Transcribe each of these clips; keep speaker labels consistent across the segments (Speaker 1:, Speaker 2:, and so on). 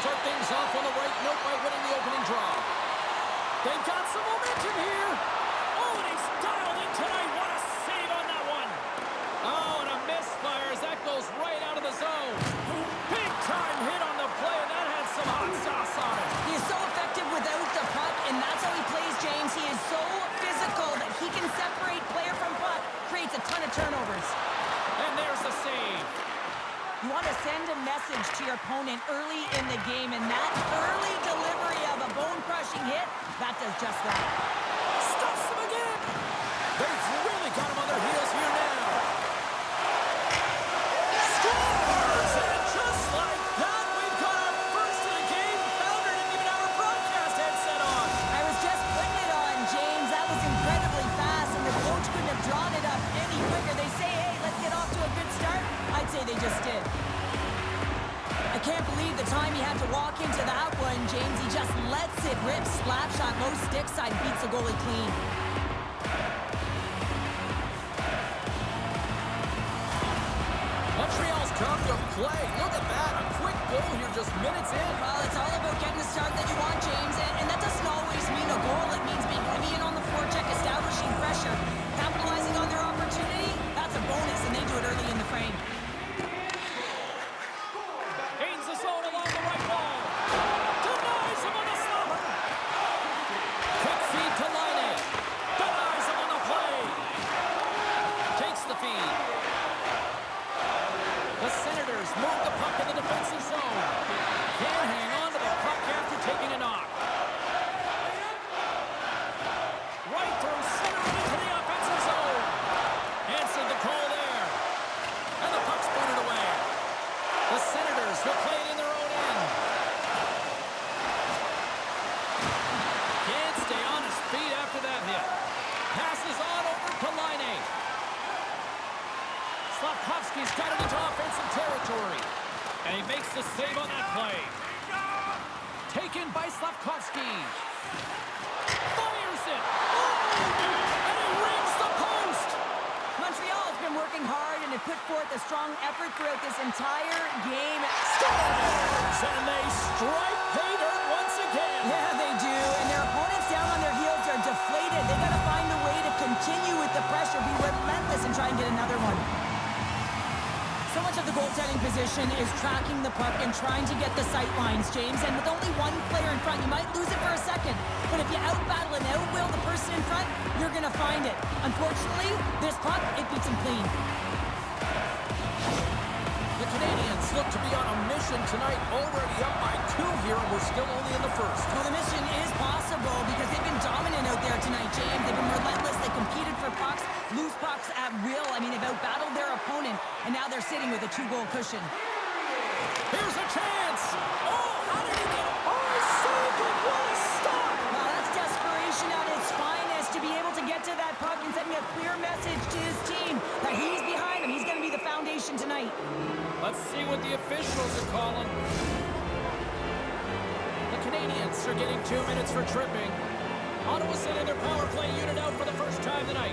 Speaker 1: start things off on the right note by winning the opening draw. They've got some momentum here. Oh, and he's dialed in tonight. What a save on that one. Oh, and a misfire as that goes right out of the zone. Big time hit on the play, and that had some hot sauce on it.
Speaker 2: He is so effective without the puck, and that's how he plays, James. He is so physical that he can separate player from puck, creates a ton of turnovers.
Speaker 1: And there's the save.
Speaker 2: You want to send a message to your opponent early in the game, and that early delivery of a bone-crushing hit, that does just that.
Speaker 1: Stuffs them again. They've really got him on their heels here now. Scores! And just like that, we've got our first of the game. Pounder didn't even have our broadcast headset on.
Speaker 2: I was just putting it on, James. That was incredibly fast, and the coach couldn't have drawn it up any quicker. They say, hey, let's get off to a good start. I'd say they just did. I can't believe the time he had to walk into that one, James. He just lets it rip. Slap shot, low stick side, beats the goalie clean.
Speaker 1: Montreal's come to play. Look at that. A quick goal here just minutes in.
Speaker 2: Well, it's all about getting the start that you want, James. And that doesn't always mean a goal. It means being heavy in on the forecheck, establishing pressure, capitalizing on their opportunity. That's a bonus, and they do it early in the frame.
Speaker 1: Gains the zone along the right wall. Denies him on the slumber. Quick feed to Laine. Denies him on the play. Takes the feed. The Senators move the puck in the defensive zone. Can't hang on to the puck after taking a knock. Right through center and into the offensive zone. Answered the call there. And the puck's booted away. The Senators will play it in their own end. Can't stay on his feet after that hit. Passes on over to Laine. Slavkovsky's got it into offensive territory. And he makes the save on that play. Taken by Slavkovsky. Fires it. Oh! And he rings the post.
Speaker 2: Montreal has been working hard and have put forth a strong effort throughout this entire game.
Speaker 1: Scores! And they strike pay dirt once again.
Speaker 2: Yeah, they do. And their opponents down on their heels are deflated. They got to find a way to continue with the pressure, be relentless, and try and get another one. So much of the goaltending position is tracking the puck and trying to get the sight lines, James. And with only one player in front, you might lose it for a second. But if you out-battle and out-will the person in front, you're going to find it. Unfortunately, this puck, it beats him clean.
Speaker 1: The Canadiens look to be on a mission tonight, already up by 2 here, and we're still only in the first.
Speaker 2: Well, the mission is possible because they've been dominant out there tonight, James. They've been relentless. They competed for pucks, lose pucks at will. I mean, they've out-battled their opponent, and now they're sitting with a 2-goal cushion.
Speaker 1: Here's a chance. Oh, how did he get it? Oh, saved it. What a stop.
Speaker 2: Well, that's desperation at its finest to be able to get to that puck and sending a clear message to his team that he's behind him. He's going to be the foundation tonight.
Speaker 1: Let's see what the officials are calling. The Canadiens are getting 2 minutes for tripping. Ottawa sending their power play unit out for the first time tonight.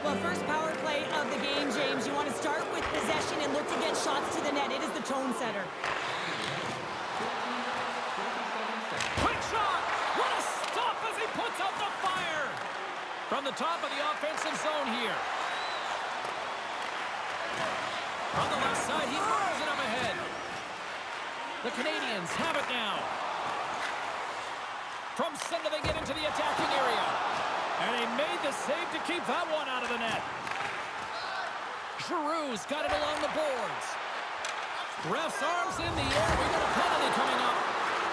Speaker 2: Well, first power play of the game, James. You want to start with possession and look to get shots to the net. It is the tone setter.
Speaker 1: Quick shot! What a stop as he puts out the fire! From the top of the offensive zone here. On the left side, he fires it up ahead. The Canadiens have it now. From center, they get into the attacking area. And he made the save to keep that one out of the net. Giroux's got it along the boards. Ref's arms in the air. We got a penalty coming up.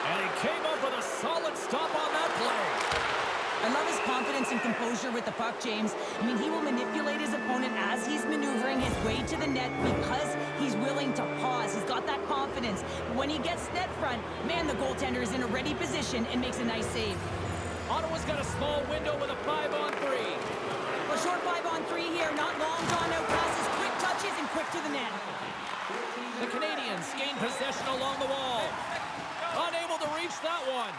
Speaker 1: And he came up with a solid stop on that play.
Speaker 2: I love his confidence and composure with the puck, James. I mean, he will manipulate his opponent as he's maneuvering his way to the net because he's willing to pause. He's got that confidence. But when he gets net front, man, the goaltender is in a ready position and makes a nice save.
Speaker 1: Ottawa's got a small window with a 5-on-3.
Speaker 2: A short 5-on-3 here, not long drawn-out passes, quick touches, and quick to the net.
Speaker 1: The Canadiens gain possession along the wall. Unable to reach that one.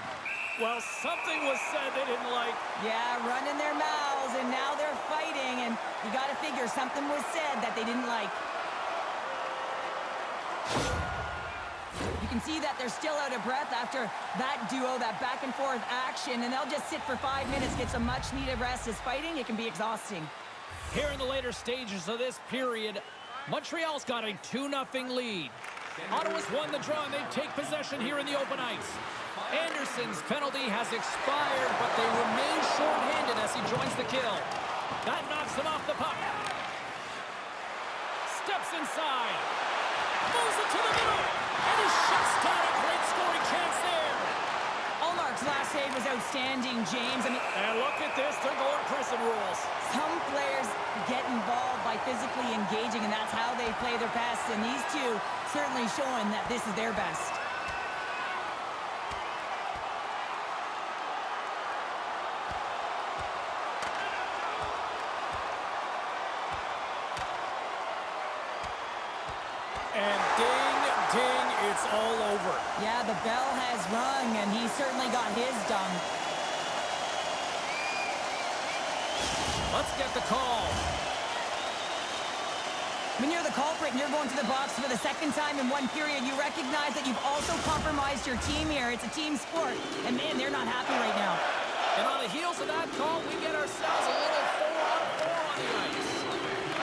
Speaker 1: Well, something was said they didn't like.
Speaker 2: Yeah, running their mouths, and now they're fighting, and you got to figure something was said that they didn't like. You can see that they're still out of breath after that duo, that back and forth action, and they'll just sit for 5 minutes, get some much needed rest. As fighting, it can be exhausting.
Speaker 1: Here in the later stages of this period, Montreal's got a 2-0 lead. Ottawa's won the draw, and they take possession here in the open ice. Anderson's penalty has expired, but they remain short-handed as he joins the kill. That knocks him off the puck. Steps inside. Moves it to the middle. And he shuts down a great scoring chance there.
Speaker 2: Allmark's last save was outstanding, James. I mean,
Speaker 1: and look at this. They're going prison rules.
Speaker 2: some players get involved by physically engaging, and that's how they play their best. And these two certainly showing that this is their best.
Speaker 1: And ding, ding, it's all over.
Speaker 2: Yeah, the bell has rung, and he certainly got his done.
Speaker 1: Let's get the call.
Speaker 2: When you're the culprit and you're going to the box for the second time in one period, you recognize that you've also compromised your team here. It's a team sport, and man, they're not happy right now.
Speaker 1: And on the heels of that call, we get ourselves a little 4-on-4 on the ice.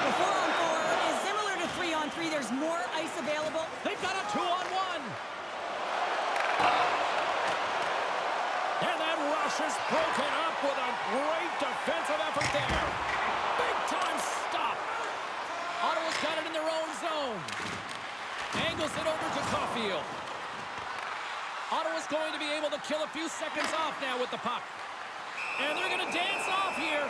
Speaker 2: The 4-on-4 is similar to 3-on-3. There's more ice available.
Speaker 1: They've got a 2-on-1. And that rush is broken up with a great defensive effort there. Big time stop. Ottawa's got it in their own zone. Angles it over to Caulfield. Ottawa's going to be able to kill a few seconds off now with the puck. And they're going to dance off here.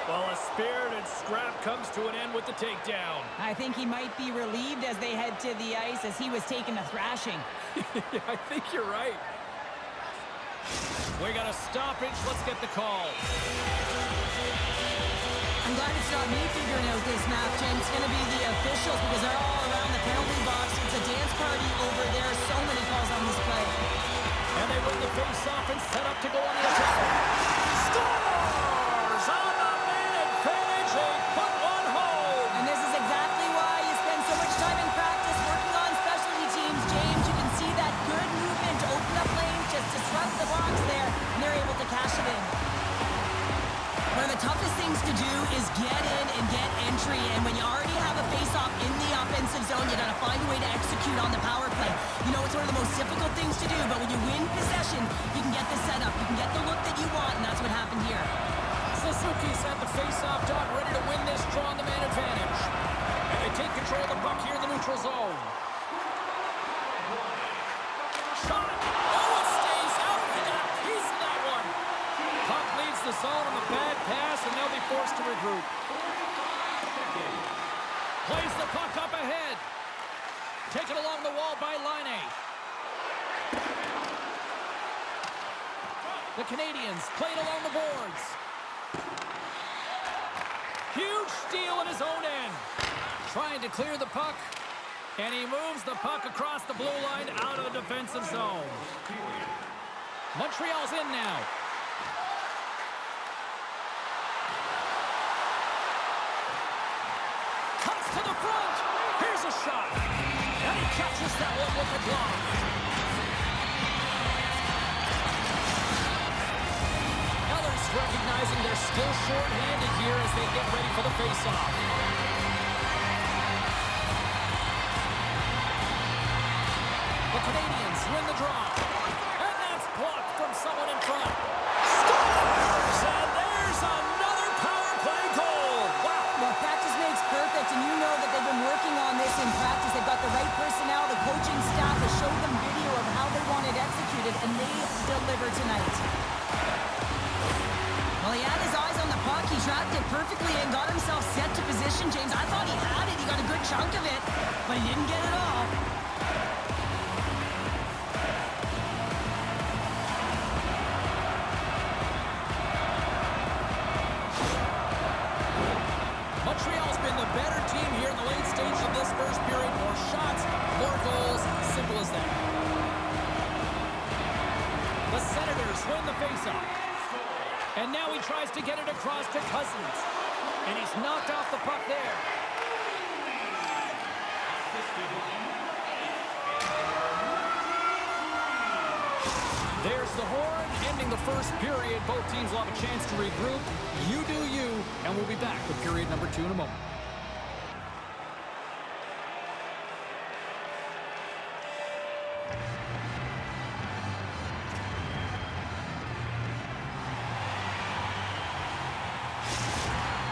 Speaker 1: Well, a spirited scrap comes to an end with the takedown.
Speaker 2: I think he might be relieved as they head to the ice as he was taking a thrashing.
Speaker 1: I think you're right. We got a stoppage. Let's get the call.
Speaker 2: I'm glad it's not me figuring out this map, James. It's going to be the officials because they're all around the penalty box. It's a dance party over there. So many calls on this play.
Speaker 1: And they win the face-off and set up to go on the attack. Scores on the man advantage. They put one home.
Speaker 2: And this is exactly why you spend so much time in practice working on specialty teams, James. You can see that good movement to open up lanes, just disrupt the box there, and they're able to cash it in. One of the toughest things to do is get in and get entry, and when you already have a face-off in the offensive zone, you got to find a way to execute on the power play. You know, it's one of the most difficult things to do, but when you win possession, you can get the setup, you can get the look that you want, and that's what happened here.
Speaker 1: Suzuki's at the face-off dot, ready to win this draw on the man advantage. And they take control of the puck here in the neutral zone. Shot! Oh, it stays out. He got a piece of that one. Puck leaves the zone on the bad pass, and they'll be forced to regroup. Plays the puck up ahead. Taken along the wall by Laine. The Canadiens played along the boards. Huge steal in his own end. Trying to clear the puck. And he moves the puck across the blue line out of the defensive zone. Montreal's in now. Cuts to the front. Here's a shot. And he catches that one with the glove. Eller's recognizing they're still short-handed here as they get ready for the face-off. The Canadiens win the draw. And that's blocked from someone in front. Scores! And there's another power play goal. Wow.
Speaker 2: Well, practice makes perfect, and you know that they've been working on this in practice. They've got the right personnel. The coaching staff has showed them video of how they want it executed, and they deliver tonight. Well, he had his eyes on the puck. He tracked it perfectly and got himself set to position, James. I thought he had it. He got a good chunk of it, but he didn't get it all.
Speaker 1: Montreal's been the better team here in the late stage of this first period. More shots, more goals. Simple as that. The Senators win the faceoff. And now he tries to get it across to Cousins. And he's knocked off the puck there. There's the horn, ending the first period. Both teams will have a chance to regroup. You do you, and we'll be back with period number 2 in a moment.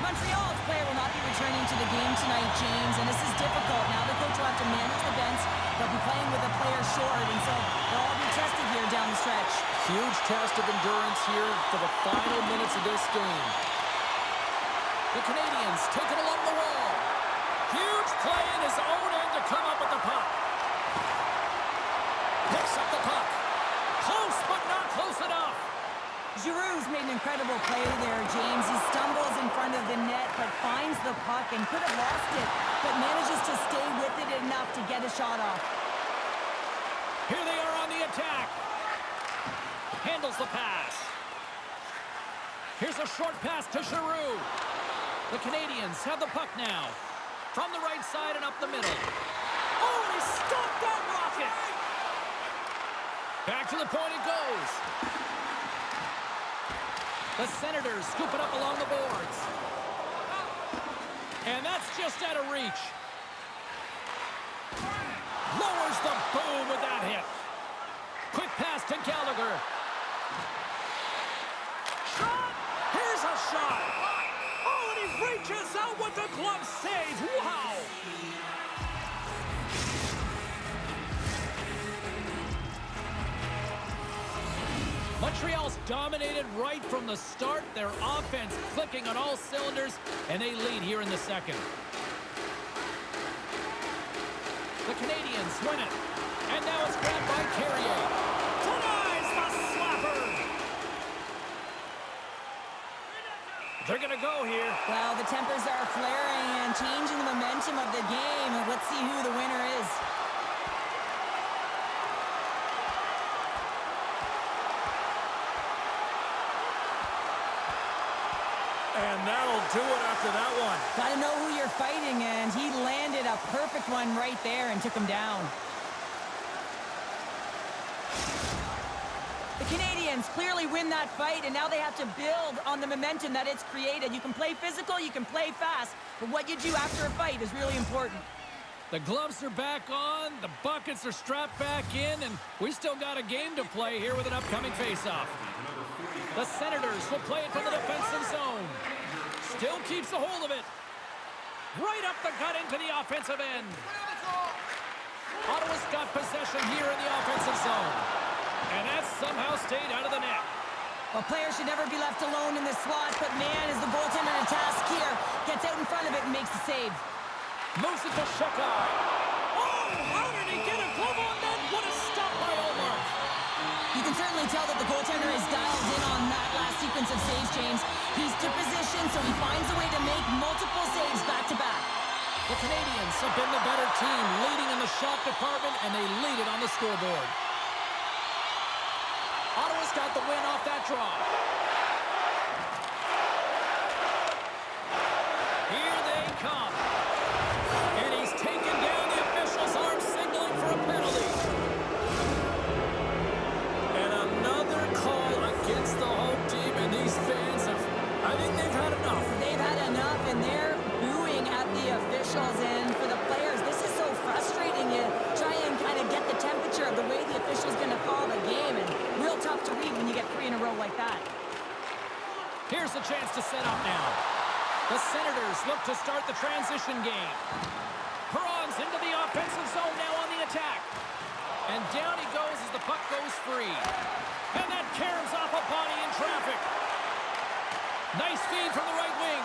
Speaker 2: Montreal's player will not be returning to the game tonight, James, and this is difficult. Now the coach will have to manage the bench. They'll be playing with a player short, and so they'll all be tested here down the stretch.
Speaker 1: Huge test of endurance here for the final minutes of this game. The Canadiens take it along the wall. Huge play in his own end to come up with the puck. Picks up the puck. Close, but not close enough.
Speaker 2: Giroux's made an incredible play there, James. He stumbles in front of the net, but finds the puck and could have lost it, but manages to stay with it enough to get a shot off.
Speaker 1: Here they are on the attack. Handles the pass. Here's a short pass to Giroux. The Canadiens have the puck now. From the right side and up the middle. Oh, and he stopped that rocket! Back to the point it goes. The Senators scoop it up along the boards. And that's just out of reach. Lowers the boom with that hit. Quick pass to Gallagher. Shot! Here's a shot! Oh, and he reaches out with the glove save. Wow! Montreal's dominated right from the start. Their offense clicking on all cylinders, and they lead here in the second. The Canadiens win it. And now it's grabbed by Carrier. Denies the slapper! They're going to go here.
Speaker 2: Well, the tempers are flaring and changing the momentum of the game. Let's see who the winner is.
Speaker 1: And that'll do it after that one.
Speaker 2: Got to know who you're fighting, and he landed a perfect one right there and took him down. The Canadiens clearly win that fight, and now they have to build on the momentum that it's created. You can play physical, you can play fast, but what you do after a fight is really important.
Speaker 1: The gloves are back on, the buckets are strapped back in, and we still got a game to play here with an upcoming faceoff. The Senators will play it from the defensive zone. Still keeps a hold of it. Right up the gut into the offensive end. Ottawa's got possession here in the offensive zone. And that somehow stayed out of the net.
Speaker 2: Well, players should never be left alone in the slot, but man, is the goaltender in a task here. Gets out in front of it and makes the save.
Speaker 1: Moves it to Shekai. Oh, how did he get a glove on that? What a stop by Omar.
Speaker 2: You can certainly tell that the goaltender is dialed in on that last sequence of saves, James. He's to position, so he finds a way to make multiple saves back-to-back.
Speaker 1: The Canadiens have been the better team, leading in the shot department, and they lead it on the scoreboard. Ottawa's got the win off that draw. Here they come. And he's taken down. The official's arm signaling for a penalty. And another call against the home team, and these fans have, I think they've had enough.
Speaker 2: They've had enough, and they're booing at the officials. And for the players, this is so frustrating. You try and kind of get the temperature of the way the official's going to call the game, and real tough to read when you get 3 in a row like that.
Speaker 1: Here's a chance to set up now. The Senators look to start the transition game. Perron's into the offensive zone now on the attack. And down he goes as the puck goes free. And that caroms off a body in traffic. Nice feed from the right wing.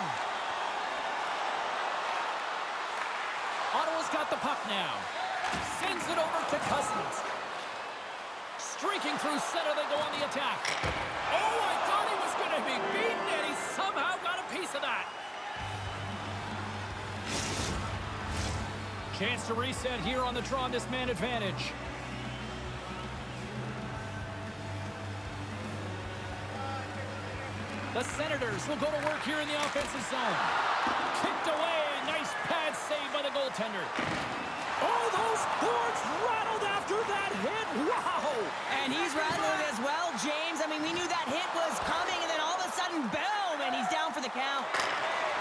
Speaker 1: Ottawa's got the puck now. Sends it over to Cousins. Streaking through center, they go on the attack. Oh, I thought he was going to be beaten, and he somehow got a piece of that. Chance to reset here on the draw on this man advantage. The Senators will go to work here in the offensive zone. Kicked away. Nice pad save by the goaltender. Oh, those boards rattled after that hit. Wow!
Speaker 2: And he's rattled as well, James. I mean, we knew that hit was coming, and then all of a sudden, boom, and he's down for the count.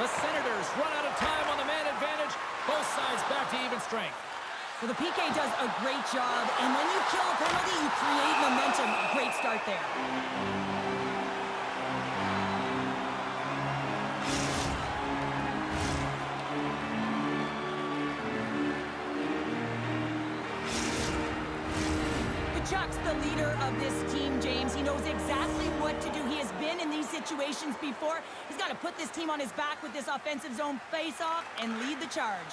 Speaker 1: The Senators run out of time on the man advantage. Both sides back to even strength.
Speaker 2: So the PK does a great job, and when you kill a penalty, you create momentum. Great start there. Chuck's the leader of this team, James. He knows exactly what to do. He has been in these situations before. He's got to put this team on his back with this offensive zone face-off and lead the charge.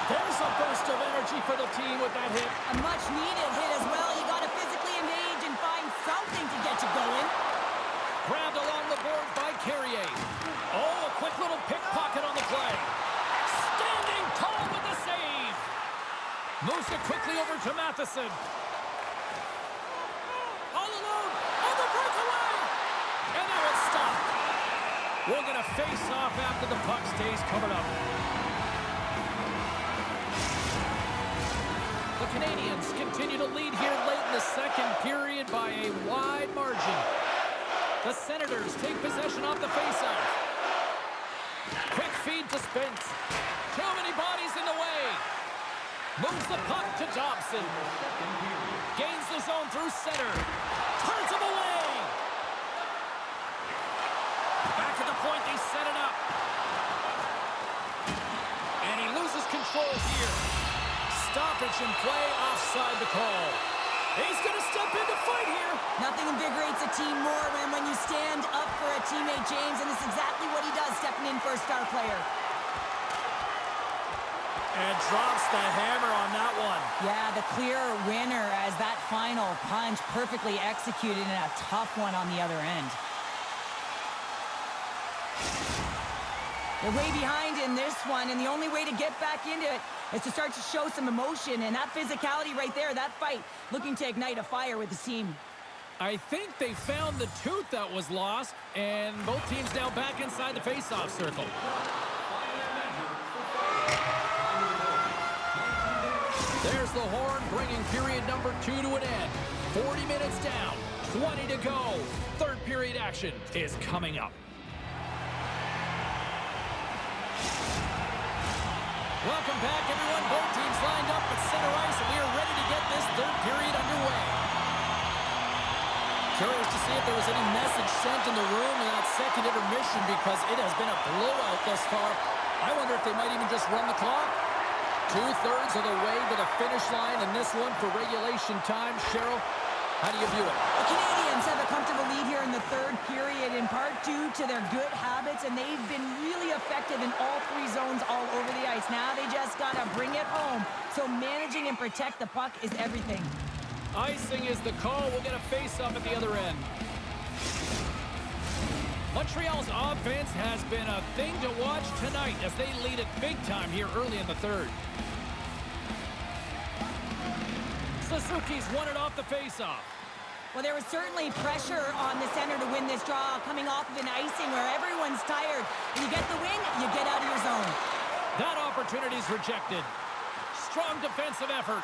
Speaker 1: There's a burst of energy for the team with that hit.
Speaker 2: A much-needed hit as well. You got to physically engage and find something to get you going.
Speaker 1: Grabbed along the boards by Carrier. Oh, a quick little pickpocket on the play. Standing tall with the save. Moves it quickly over to Matheson. All alone. On the breakaway. And now it's stopped. We're going to face off after the puck stays covered up. The Canadiens continue to lead here late in the second period by a wide margin. The Senators take possession off the faceoff. Quick feed to Spence. Too many bodies in the way. Moves the puck to Dobson. Gains the zone through center. Turns him away. Back at the point, they set it up. And he loses control here. Stoppage in play, offside the call. He's going to step in to fight here.
Speaker 2: Nothing invigorates a team more than when you stand up for a teammate, James, and this is exactly what he does, stepping in for a star player.
Speaker 1: And drops the hammer on that one.
Speaker 2: Yeah, the clear winner as that final punch perfectly executed and a tough one on the other end. They're way behind in this one, and the only way to get back into it is to start to show some emotion, and that physicality right there, that fight, looking to ignite a fire with the team.
Speaker 1: I think they found the tooth that was lost, and both teams now back inside the face-off circle. There's the horn, bringing period number 2 to an end. 40 minutes down, 20 to go. Third period action is coming up. Welcome back, everyone. Both teams lined up at center ice, and we are ready to get this third period underway. Curious to see if there was any message sent in the room in that second intermission, because it has been a blowout thus far. I wonder if they might even just run the clock. 2/3 of the way to the finish line in this one for regulation time. Cheryl, how do you view it?
Speaker 2: The Canadiens have a comfortable lead here in the third period, in part due to their good habits, and they've been really effective in all three zones all over the ice. Now they just got to bring it home. So managing and protect the puck is everything.
Speaker 1: Icing is the call. We'll get a face-off at the other end. Montreal's offense has been a thing to watch tonight as they lead it big time here early in the third. Suzuki's won it off the face-off.
Speaker 2: Well, there was certainly pressure on the center to win this draw, coming off of an icing where everyone's tired. When you get the win, you get out of your zone.
Speaker 1: That opportunity's rejected. Strong defensive effort.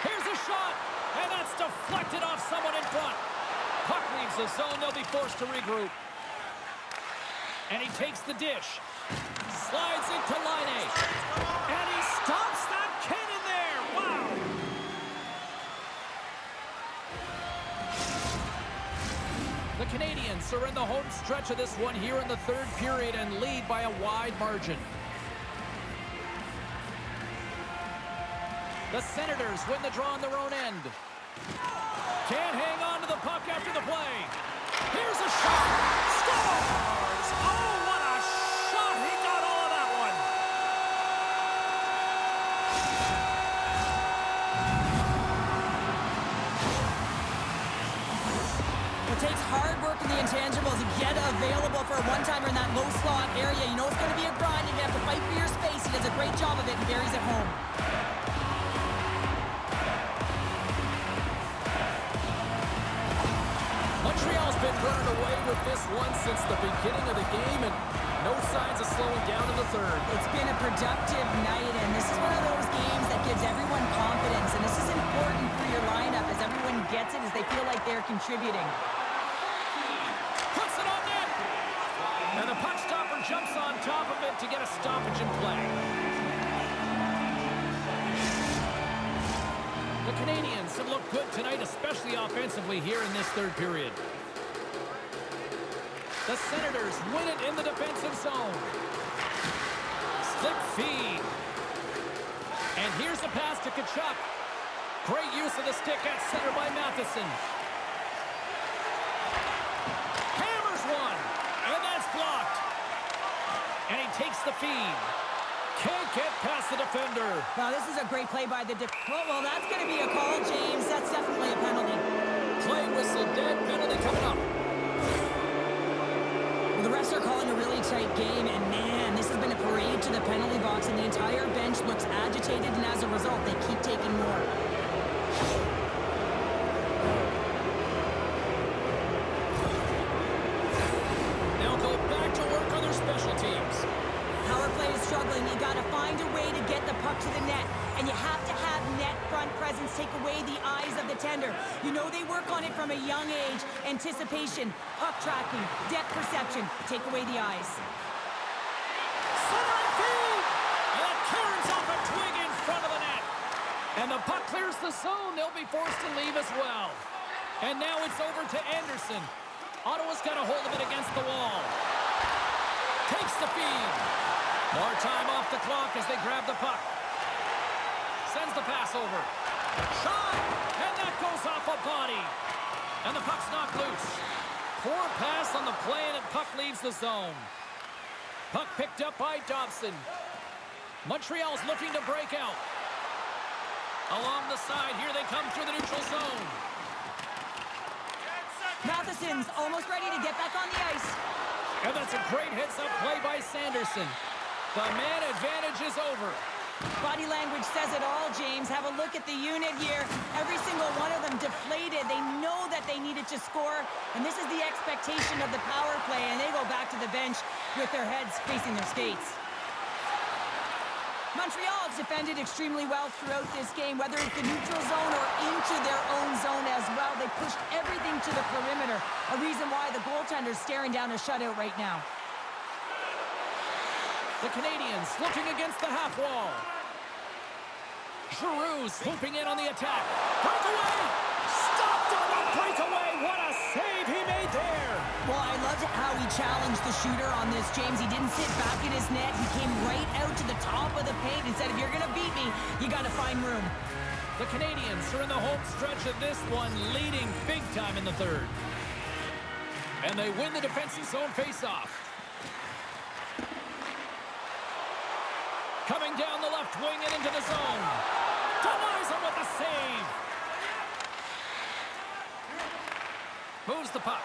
Speaker 1: Here's a shot, and that's deflected off someone in front. Puck leaves the zone. They'll be forced to regroup. And he takes the dish. Slides into Laine. And he stops that cannon there. Wow. The Canadiens are in the home stretch of this one here in the third period and lead by a wide margin. The Senators win the draw on their own end. Can't hang on to the puck after the play. Here's a shot. Scores! Oh, what a shot! He got all of that one.
Speaker 2: It takes hard work in the intangibles to get available for a one-timer in that low slot area. You know it's going to be a grind. You're going to have to fight for your space. He does a great job of it and buries it home.
Speaker 1: been running away with this one since the beginning of the game, and no signs of slowing down in the third.
Speaker 2: It's been a productive night, and this is one of those games that gives everyone confidence, and this is important for your lineup as everyone gets it, as they feel like they're contributing.
Speaker 1: Puts it on net! And the puck stopper jumps on top of it to get a stoppage in play. The Canadiens have looked good tonight, especially offensively here in this third period. The Senators win it in the defensive zone. Slip feed. And here's a pass to Tkachuk. Great use of the stick at center by Matheson. Hammers one. And that's blocked. And he takes the feed. Can't get past the defender.
Speaker 2: Wow, this is a great play by the well, that's going to be a call, James. That's definitely a penalty.
Speaker 1: Play whistle dead. Penalty coming up.
Speaker 2: Well, the refs are calling a really tight game, and man, this has been a parade to the penalty box, and the entire bench looks agitated, and as a result, they keep taking more.
Speaker 1: They'll go back to work on their special teams.
Speaker 2: Power play is struggling. You got to find a way to get the puck to the net, and you have to have net front presence take away the eyes of the tender. You know they work on it from a young age. Anticipation, puck tracking, depth perception. Take away the eyes.
Speaker 1: Center and feed! And it carries off a twig in front of the net. And the puck clears the zone. They'll be forced to leave as well. And now it's over to Anderson. Ottawa's got a hold of it against the wall. Takes the feed. More time off the clock as they grab the puck. Sends the pass over. Shot! And that goes off a body. And the puck's knocked loose. Poor pass on the play, and the puck leaves the zone. Puck picked up by Dobson. Montreal's looking to break out. Along the side, here they come through the neutral zone.
Speaker 2: Matheson's almost ready to get back on the ice.
Speaker 1: And that's a great heads-up play by Sanderson. The man advantage is over.
Speaker 2: Body language says it all, James. Have a look at the unit here. Every single one of them deflated. They know that they needed to score, and this is the expectation of the power play, and they go back to the bench with their heads facing their skates. Montreal has defended extremely well throughout this game, whether it's the neutral zone or into their own zone as well. They pushed everything to the perimeter, a reason why the goaltender's staring down a shutout right now.
Speaker 1: The Canadiens looking against the half wall. Giroux swooping in on the attack. Breakaway! Stopped on the breakaway! What a save he made there!
Speaker 2: Well, I loved how he challenged the shooter on this, James. He didn't sit back in his net. He came right out to the top of the paint and said, if you're going to beat me, you got to find room.
Speaker 1: The Canadiens are in the home stretch of this one, leading big time in the third. And they win the defensive zone faceoff. Coming down the left wing and into the zone. Denies him with the save. Moves the puck.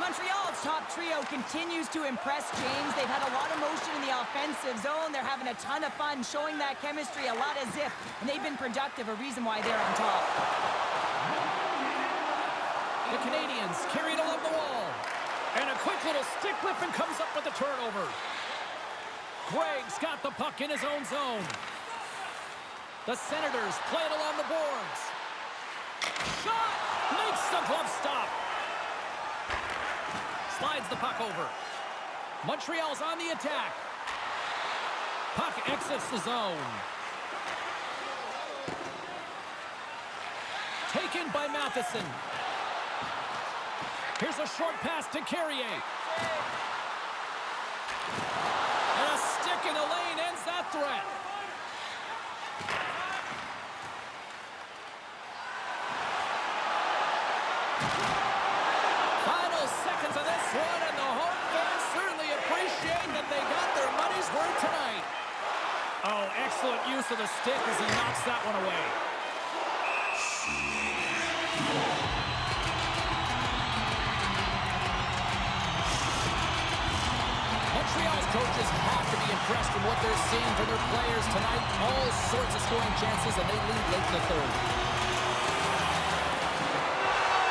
Speaker 2: Montreal's top trio continues to impress, James. They've had a lot of motion in the offensive zone. They're having a ton of fun, showing that chemistry, a lot of zip, and they've been productive, a reason why they're on top.
Speaker 1: The Canadiens carried along the wall. And a quick little stick lift and comes up with a turnover. Gregg's got the puck in his own zone. The Senators play it along the boards. Shot! Makes the glove stop. Slides the puck over. Montreal's on the attack. Puck exits the zone. Taken by Matheson. Here's a short pass to Carrier. And a stick in the lane ends that threat. Final seconds of this one, and the home fans certainly appreciate that they got their money's worth tonight. Oh, excellent use of the stick as he knocks that one away. Montreal's coaches have to be impressed with what they're seeing from their players tonight. All sorts of scoring chances, and they lead late in the third.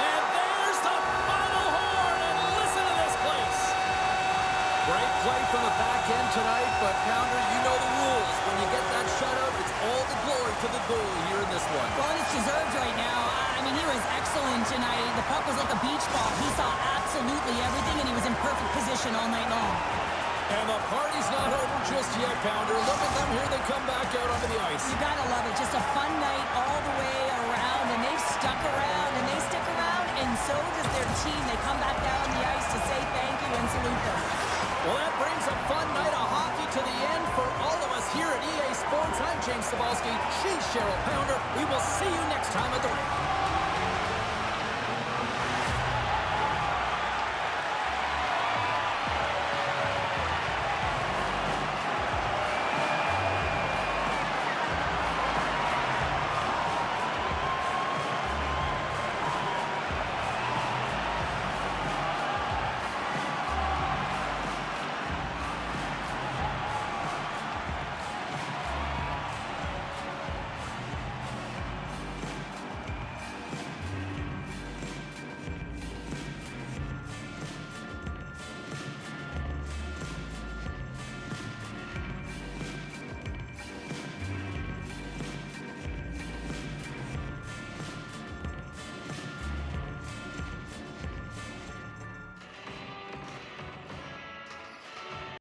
Speaker 1: And there's the the back end tonight, but Pounder, you know the rules. When you get that shutout, it's all the glory to the goalie here in this one.
Speaker 2: Well, and it's deserved right now. I mean, he was excellent tonight. The puck was like a beach ball. He saw absolutely everything, and he was in perfect position all night long.
Speaker 1: And the party's not over just yet, Pounder. Look at them here. They come back out onto the ice.
Speaker 2: You gotta love it. Just a fun night all the way around, and they've stuck around, and they stick around, and so does their team. They come back down on the ice to say thank you and salute them.
Speaker 1: Well, that brings a fun night of hockey to the end for all of us here at EA Sports. I'm James Cebulski. She's Cheryl Pounder. We will see you next time at the